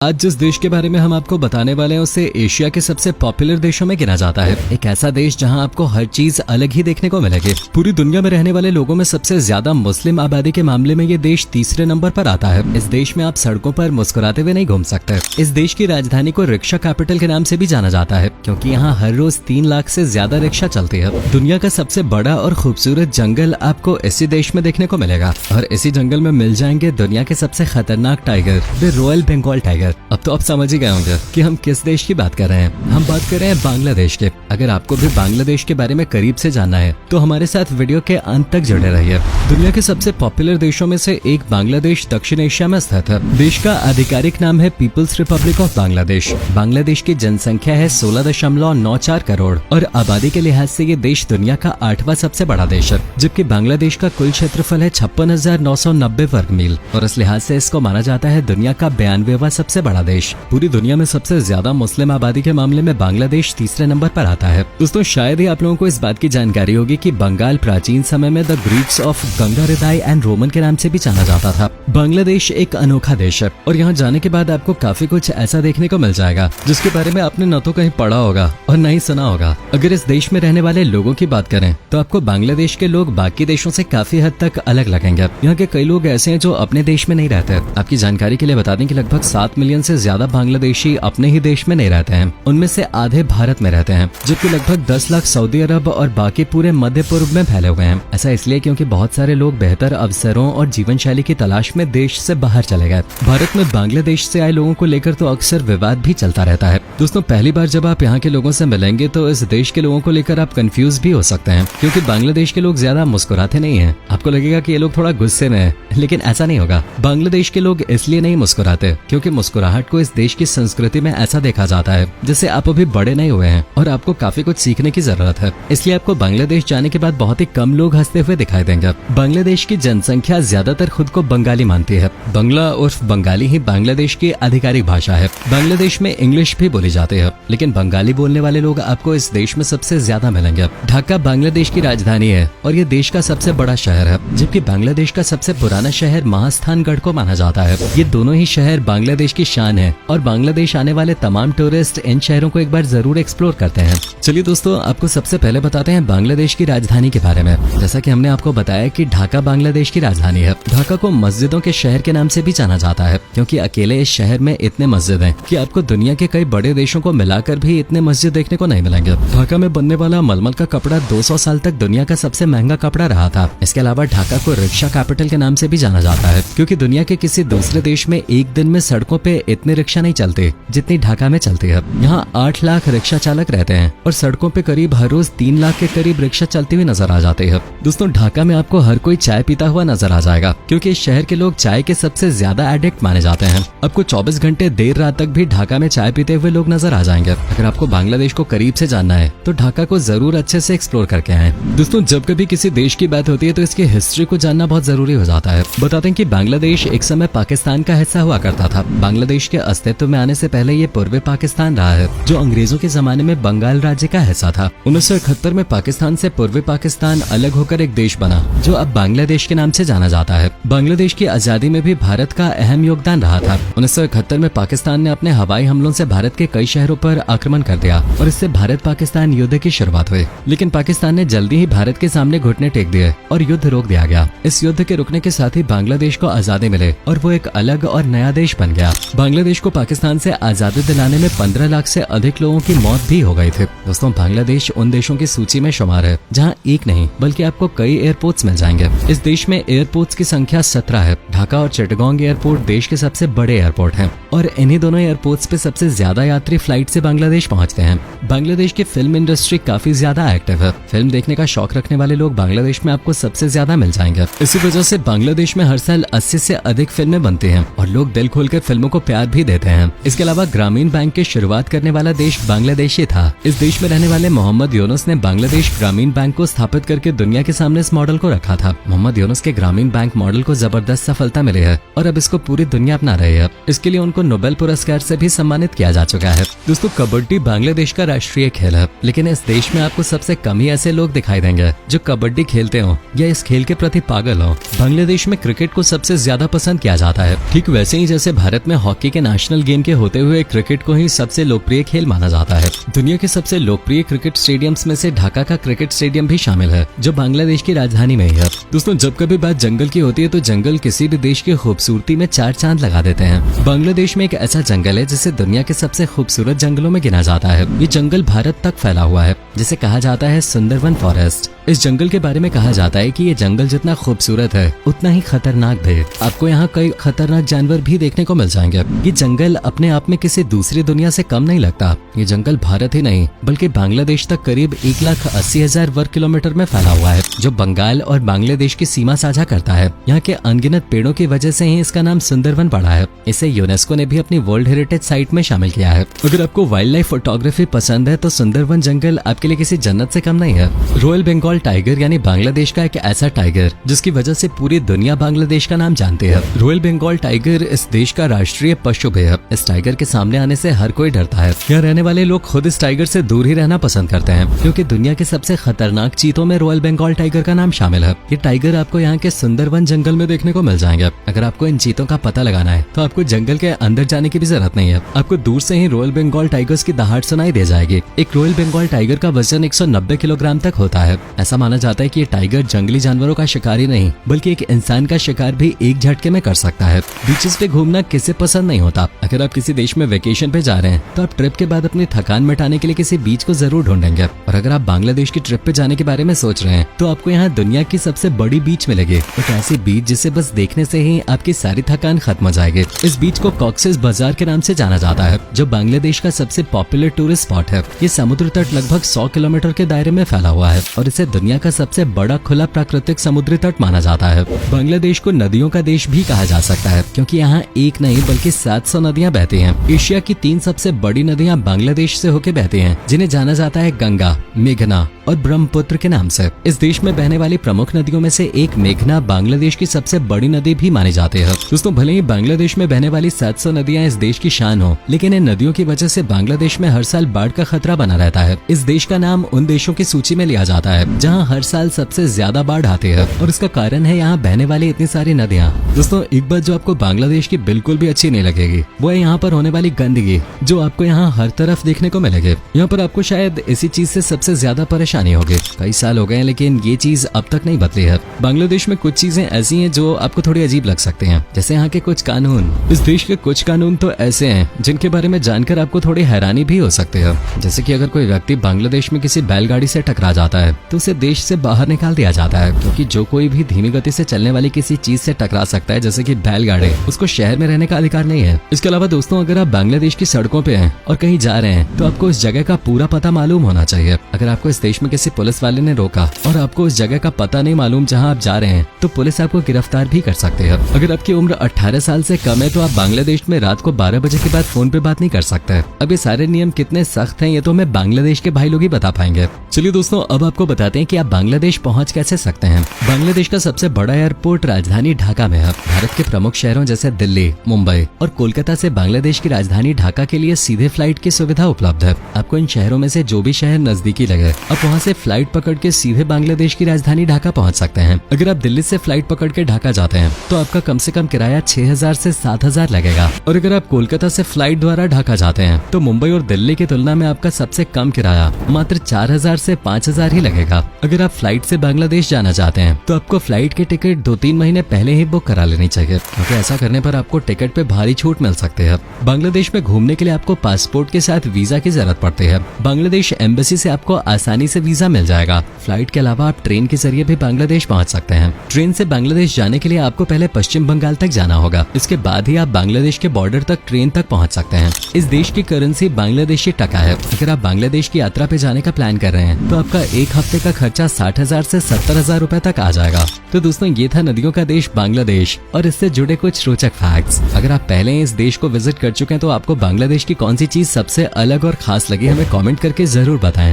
आज जिस देश के बारे में हम आपको बताने वाले हैं उसे एशिया के सबसे पॉपुलर देशों में गिना जाता है। एक ऐसा देश जहां आपको हर चीज अलग ही देखने को मिलेगी। पूरी दुनिया में रहने वाले लोगों में सबसे ज्यादा मुस्लिम आबादी के मामले में ये देश तीसरे नंबर पर आता है। इस देश में आप सड़कों पर मुस्कुराते हुए नहीं घूम सकते। इस देश की राजधानी को रिक्शा कैपिटल के नाम से भी जाना जाता है, क्योंकि यहाँ हर रोज 3 लाख से ज्यादा रिक्शा चलती है। दुनिया का सबसे बड़ा और खूबसूरत जंगल आपको इसी देश में देखने को मिलेगा, और इसी जंगल में मिल जाएंगे दुनिया के सबसे खतरनाक tiger, the royal Bengal tiger. अब तो आप समझ ही गए होंगे कि हम किस देश की बात कर रहे हैं। हम बात कर रहे हैं बांग्लादेश के। अगर आपको भी बांग्लादेश के बारे में करीब से जानना है तो हमारे साथ वीडियो के अंत तक जुड़े रहिए। दुनिया के सबसे पॉपुलर देशों में से एक बांग्लादेश दक्षिण एशिया में स्थित है। देश का आधिकारिक नाम है people's republic of Bangladesh. Bangladesh की जनसंख्या है 16.94 करोड़ और आबादी के लिहाज से ये देश दुनिया का 8वां सबसे बड़ा देश है, जबकि बांग्लादेश का कुल क्षेत्रफल है 56,990 वर्ग मील और इस लिहाज से इसको माना जाता है दुनिया का 92वां सबसे बड़ा देश। पूरी दुनिया में सबसे ज्यादा मुस्लिम आबादी के मामले में बांग्लादेश तीसरे नंबर पर आता है। दोस्तों, शायद ही आप लोगों को इस बात की जानकारी होगी कि बंगाल प्राचीन समय में द ग्रीक्स ऑफ गंगा हृदय एंड रोमन के नाम से भी जाना जाता था। बांग्लादेश एक अनोखा देश है और यहाँ जाने के बाद आपको काफी कुछ ऐसा देखने को मिल जाएगा जिसके बारे में आपने न तो कहीं पढ़ा होगा और न ही सुना होगा। अगर इस देश में रहने वाले लोगों की बात करें तो आपको बांग्लादेश के लोग बाकी देशों से काफी हद तक अलग लगेंगे। यहाँ के कई लोग ऐसे हैं जो अपने देश में नहीं रहते। आपकी जानकारी के लिए बता दें कि लगभग 7 मिलियन से ज्यादा बांग्लादेशी अपने ही देश में नहीं रहते हैं। उनमें से आधे भारत में रहते हैं, जबकि लगभग 10 लाख सऊदी अरब और बाकी पूरे मध्य पूर्व में फैले हुए हैं। ऐसा इसलिए क्योंकि बहुत सारे लोग बेहतर अवसरों और जीवन शैली की तलाश में देश से बाहर चले गए। भारत में बांग्लादेश से आए लोगों को लेकर तो अक्सर विवाद भी चलता रहता है। दोस्तों, पहली बार जब आप यहाँ के लोगों से मिलेंगे तो इस देश के लोगों को लेकर आप कंफ्यूज भी हो सकते हैं, क्योंकि बांग्लादेश के लोग ज्यादा मुस्कुराते नहीं हैं। आपको लगेगा कि ये लोग थोड़ा गुस्से में हैं, लेकिन ऐसा नहीं होगा। बांग्लादेश के लोग इसलिए नहीं मुस्कुराते क्योंकि मुस्कुराहट को इस देश की संस्कृति में ऐसा देखा जाता है जैसे आप अभी बड़े नहीं हुए हैं और आपको काफी कुछ सीखने की जरूरत है। इसलिए आपको बांग्लादेश जाने के बाद बहुत ही कम लोग हंसते हुए दिखाई देंगे। बांग्लादेश की जनसंख्या ज्यादातर खुद को बंगाली मानती है। बंगला उर्फ बंगाली ही बांग्लादेश की आधिकारिक भाषा है। बांग्लादेश में इंग्लिश भी बोली जाती है, लेकिन बंगाली बोलने वाले लोग आपको इस देश में सबसे ज्यादा मिलेंगे। ढाका बांग्लादेश की राजधानी है और ये देश का सबसे बड़ा शहर है, जबकि बांग्लादेश का सबसे पुराना शहर महास्थानगढ़ को माना जाता है। ये दोनों ही शहर बांग्लादेश की शान है और बांग्लादेश आने वाले तमाम टूरिस्ट इन शहरों को एक बार जरूर एक्सप्लोर करते हैं। चलिए दोस्तों, आपको सबसे पहले बताते हैं बांग्लादेश की राजधानी के बारे में। जैसा कि हमने आपको बताया कि ढाका बांग्लादेश की राजधानी है। ढाका को मस्जिदों के शहर के नाम से भी जाना जाता है, क्योंकि अकेले इस शहर में इतने मस्जिद हैं कि आपको दुनिया के कई बड़े देशों को मिलाकर भी इतने मस्जिद देखने को नहीं मिलेंगे। ढाका में बनने वाला मलमल का कपड़ा 200 साल तक दुनिया का सबसे महंगा कपड़ा रहा था। इसके अलावा ढाका को रिक्शा कैपिटल के नाम से भी जाना जाता है, क्योंकि दुनिया के किसी दूसरे देश में एक दिन में सड़कों पे इतने रिक्शा नहीं चलते जितनी ढाका में चलती है। यहाँ 8 लाख रिक्शा चालक रहते हैं और सड़कों पे करीब हर रोज 3 लाख के करीब रिक्शा चलती हुई नजर आ जाती है। दोस्तों, ढाका में आपको हर कोई चाय पीता हुआ नजर आ जाएगा, क्योंकि इस शहर के लोग चाय के सबसे ज्यादा एडिक्ट माने जाते हैं। आपको 24 घंटे देर रात तक भी ढाका में चाय पीते हुए लोग नजर आ जाएंगे। अगर आपको बांग्लादेश को करीब से जानना है तो ढाका को जरूर अच्छे से एक्सप्लोर करके आए। दोस्तों, जब कभी किसी देश की बात होती है तो इसकी हिस्ट्री को जानना बहुत जरूरी हो जाता है। बताते हैं कि बांग्लादेश एक समय पाकिस्तान का हिस्सा हुआ करता था। बांग्लादेश के अस्तित्व में आने से पहले ये पूर्वी पाकिस्तान रहा है, जो अंग्रेजों के जमाने में बंगाल राज्य का हिस्सा था। 1971 में पाकिस्तान से पूर्वी पाकिस्तान अलग होकर एक देश बना, जो अब बांग्लादेश के नाम से जाना जाता है। बांग्लादेश की आजादी में भी भारत का अहम योगदान रहा था। 1971 में पाकिस्तान ने अपने हवाई हमलों से भारत के कई शहरों पर आक्रमण कर दिया और इससे भारत पाकिस्तान युद्ध की शुरुआत हुई। लेकिन पाकिस्तान ने जल्दी ही भारत के सामने घुटने टेक दिए और युद्ध रोक दिया गया। इस युद्ध के रुकने के साथ ही बांग्लादेश को आजादी मिले और वो एक अलग और नया देश बन गया। बांग्लादेश को पाकिस्तान से आजादी दिलाने में 15 लाख से अधिक लोगों की मौत भी हो गई थी। दोस्तों, बांग्लादेश उन देशों की सूची में शुमार है जहां एक नहीं बल्कि आपको कई एयरपोर्ट्स मिल जाएंगे। इस देश में एयरपोर्ट्स की संख्या 17 है। ढाका और चिटगांव एयरपोर्ट देश के सबसे बड़े एयरपोर्ट हैं और इन्हीं दोनों एयरपोर्ट्स पे सबसे ज्यादा यात्री फ्लाइट से बांग्लादेश पहुंचते हैं। बांग्लादेश की फिल्म इंडस्ट्री काफी ज्यादा एक्टिव है। फिल्म देखने का शौक रखने वाले लोग बांग्लादेश में आपको सबसे ज्यादा मिल जाएंगे। इसी वजह से बांग्लादेश में हर साल 80 से अधिक फिल्में बनती हैं और लोग दिल खोलकर फिल्मों को प्यार भी देते हैं। इसके अलावा ग्रामीण बैंक की शुरुआत करने वाला देश बांग्लादेश ही था। इस देश में रहने वाले मोहम्मद यूनुस ने बांग्लादेश ग्रामीण बैंक को स्थापित करके दुनिया के सामने इस मॉडल को रखा था। मोहम्मद यूनुस के ग्रामीण बैंक मॉडल को जबरदस्त सफलता मिली है और अब इसको पूरी दुनिया अपना रही है। इसके लिए उनको नोबेल पुरस्कार से भी सम्मानित किया जा चुका है। दोस्तों, कबड्डी बांग्लादेश का राष्ट्रीय खेल है, लेकिन इस देश में आपको सबसे कम ही ऐसे लोग दिखाई देंगे जो कबड्डी खेलते हो या इस खेल के प्रति पागल हो। बांग्लादेश में क्रिकेट को सबसे ज्यादा पसंद किया जाता है, ठीक वैसे ही जैसे भारत में हॉकी के नेशनल गेम के होते हुए क्रिकेट को ही सबसे लोकप्रिय खेल माना जाता है। दुनिया के सबसे लोकप्रिय क्रिकेट स्टेडियम्स में से ढाका का क्रिकेट स्टेडियम भी शामिल है, जो बांग्लादेश की राजधानी में ही है। दोस्तों, जब कभी बात जंगल की होती है तो जंगल किसी भी देश की खूबसूरती में चार चांद लगा देते हैं। बांग्लादेश में एक ऐसा जंगल है जिसे दुनिया के सबसे खूबसूरत जंगलों में गिना जाता है। ये जंगल भारत तक फैला हुआ है, जिसे कहा जाता है सुंदरवन फॉरेस्ट। इस जंगल के बारे में कहा जाता है कि ये जंगल जितना खूबसूरत है उतना ही खतरनाक भी। आपको यहाँ कई खतरनाक जानवर भी देखने को मिल जाएंगे। ये जंगल अपने आप में किसी दूसरी दुनिया से कम नहीं लगता। ये जंगल भारत ही नहीं बल्कि बांग्लादेश तक करीब 1,80,000 वर्ग किलोमीटर में फैला हुआ है, जो बंगाल और बांग्लादेश की सीमा साझा करता है। यहाँ के अनगिनत पेड़ों की वजह से ही इसका नाम सुंदरवन पड़ा है। इसे यूनेस्को ने भी अपनी वर्ल्ड हेरिटेज साइट में शामिल किया है। अगर आपको वाइल्ड लाइफ फोटोग्राफी पसंद है तो सुंदरवन जंगल आपके लिए किसी जन्नत से कम नहीं है। रॉयल बंगाल टाइगर यानी बांग्लादेश का एक ऐसा टाइगर जिसकी वजह से पूरी दुनिया बांग्लादेश का नाम जानती है। रॉयल बंगाल टाइगर इस देश का राष्ट्रीय पशु भी है। इस टाइगर के सामने आने से हर कोई डरता है। यहाँ रहने वाले लोग खुद इस टाइगर से दूर ही रहना पसंद करते हैं, क्योंकि दुनिया के सबसे खतरनाक चीतों में रॉयल बंगाल टाइगर का नाम शामिल है। ये टाइगर आपको यहाँ के सुंदरवन जंगल में देखने को मिल जाएंगे। अगर आपको इन चीतों का पता लगाना है तो आपको जंगल के अंदर जाने की भी जरूरत नहीं है। आपको दूर से ही रॉयल बंगाल टाइगर्स की दहाड़ सुनाई दे जाएगी। एक रॉयल बंगाल टाइगर का वजन 190 किलोग्राम तक होता है। ऐसा माना जाता है कि ये टाइगर जंगली जानवरों का शिकार ही नहीं बल्कि एक इंसान का शिकार भी एक झटके में कर सकता है। बीचेस पे घूमना किसे पसंद नहीं होता। अगर आप किसी देश में वेकेशन पे जा रहे हैं तो आप ट्रिप के बाद अपनी थकान मिटाने के लिए किसी बीच को जरूर ढूंढेंगे। और अगर आप बांग्लादेश की ट्रिप पे जाने के बारे में सोच रहे हैं तो आपको यहाँ दुनिया की सबसे बड़ी बीच मिलेगी। एक ऐसी बीच जिसे बस देखने से ही आपकी सारी थकान खत्म हो जाएगी। इस बीच को कॉक्सेस बाजार के नाम से जाना जाता है, जो बांग्लादेश का सबसे पॉपुलर टूरिस्ट स्पॉट है। ये समुद्र तट लगभग 100 किलोमीटर के दायरे में फैला हुआ है और इसे दुनिया का सबसे बड़ा खुला प्राकृतिक समुद्री तट माना जाता है। बांग्लादेश को नदियों का देश भी कहा जा सकता है, क्योंकि यहाँ एक नहीं बल्कि 700 नदियाँ बहती हैं। एशिया की 3 सबसे बड़ी नदियाँ बांग्लादेश से होकर बहती हैं, जिन्हें जाना जाता है गंगा, मेघना और ब्रह्मपुत्र के नाम से। इस देश में बहने वाली प्रमुख नदियों में से एक मेघना बांग्लादेश की सबसे बड़ी नदी भी मानी जाती है। दोस्तों, भले ही बांग्लादेश में बहने वाली 700 नदियां इस देश की शान हो, लेकिन इन नदियों की वजह से बांग्लादेश में हर साल बाढ़ का खतरा बना रहता है। इस देश का नाम उन देशों की सूची में लिया जाता है जहाँ हर साल सबसे ज्यादा बाढ़ आती है, और इसका कारण है यहाँ बहने वाली इतनी सारी नदियाँ। दोस्तों, एक बात जो आपको बांग्लादेश की बिल्कुल भी अच्छी नहीं लगेगी वो है यहाँ पर होने वाली गंदगी, जो आपको यहाँ हर तरफ देखने को मिलेगी। यहाँ पर आपको शायद इसी चीज से सबसे ज्यादा परेशानी होगी। कई साल हो गए हैं लेकिन ये चीज अब तक नहीं बदली है। बांग्लादेश में कुछ चीजें ऐसी हैं जो आपको थोड़ी अजीब लग सकती हैं, जैसे यहाँ के कुछ कानून। इस देश के कुछ कानून तो ऐसे हैं जिनके बारे में जानकर आपको थोड़ी हैरानी भी हो सकती है। जैसे कि अगर कोई व्यक्ति बांग्लादेश में किसी बैलगाड़ी से टकरा जाता है तो उसे देश से बाहर निकाल दिया जाता है, क्योंकि जो कोई भी धीमी गति से चलने वाली किसी चीज से टकरा सकता है, जैसे कि बैलगाड़ी, उसको शहर में रहने का अधिकार नहीं है। इसके अलावा दोस्तों, अगर आप बांग्लादेश की सड़कों पे हैं और कहीं जा रहे हैं तो आपको उस जगह का पूरा पता मालूम होना चाहिए। अगर आपको इस देश में किसी पुलिस वाले ने रोका और आपको उस जगह का पता नहीं मालूम जहां आप जा रहे हैं तो पुलिस आपको गिरफ्तार भी कर सकती है। अगर आपकी उम्र 18 साल से कम है तो आप बांग्लादेश में रात को 12 बजे के बाद फोन पे बात नहीं कर सकते। अब ये सारे नियम कितने सख्त हैं ये तो हमें बांग्लादेश के भाई लोग ही बता पाएंगे। चलिए दोस्तों, अब आपको बताते हैं कि आप बांग्लादेश पहुंच कैसे सकते हैं। बांग्लादेश का सबसे बड़ा एयरपोर्ट राजधानी ढाका में है। भारत के प्रमुख शहरों जैसे दिल्ली, मुंबई और कोलकाता से बांग्लादेश की राजधानी ढाका के लिए सीधे फ्लाइट की सुविधा उपलब्ध है। आपको इन शहरों में से जो भी शहर नजदीकी लगे आप वहाँ से फ्लाइट पकड़ के सीधे बांग्लादेश की राजधानी ढाका पहुंच सकते हैं। अगर आप दिल्ली से फ्लाइट पकड़ के ढाका जाते हैं तो आपका कम से कम किराया 6,000 से 7,000 लगेगा, और अगर आप कोलकाता से फ्लाइट द्वारा ढाका जाते हैं तो मुंबई और दिल्ली की तुलना में आपका सबसे कम किराया मात्र 4,000 से 5,000 ही लगेगा। अगर आप फ्लाइट से बांग्लादेश जाना चाहते हैं तो आपको फ्लाइट की टिकट 2-3 महीने पहले ही बुक करा लेनी चाहिए, क्योंकि ऐसा करने पर आपको टिकट पे भारी छूट मिल सकती है। बांग्लादेश में घूमने के लिए आपको पासपोर्ट के साथ वीजा की जरूरत पड़ती है। बांग्लादेश एम्बेसी से आपको आसानी से वीजा मिल जाएगा। फ्लाइट के अलावा आप ट्रेन के जरिए भी बांग्लादेश पहुंच सकते हैं। ट्रेन से बांग्लादेश जाने के लिए आपको पहले पश्चिम बंगाल तक जाना होगा, इसके बाद ही आप बांग्लादेश के बॉर्डर तक ट्रेन तक पहुंच सकते हैं। इस देश की करेंसी बांग्लादेशी टका है। अगर आप बांग्लादेश की यात्रा पे जाने का प्लान कर रहे हैं तो आपका एक हफ्ते का खर्चा 60,000 से 70,000 रुपए तक आ जाएगा। तो दोस्तों, ये था नदियों का देश बांग्लादेश और इससे जुड़े कुछ रोचक फैक्ट्स। अगर आप पहले इस देश को विजिट कर चुके हैं तो आपको बांग्लादेश की कौन सी चीज सबसे अलग और खास लगी हमें कमेंट करके जरूर बताएं।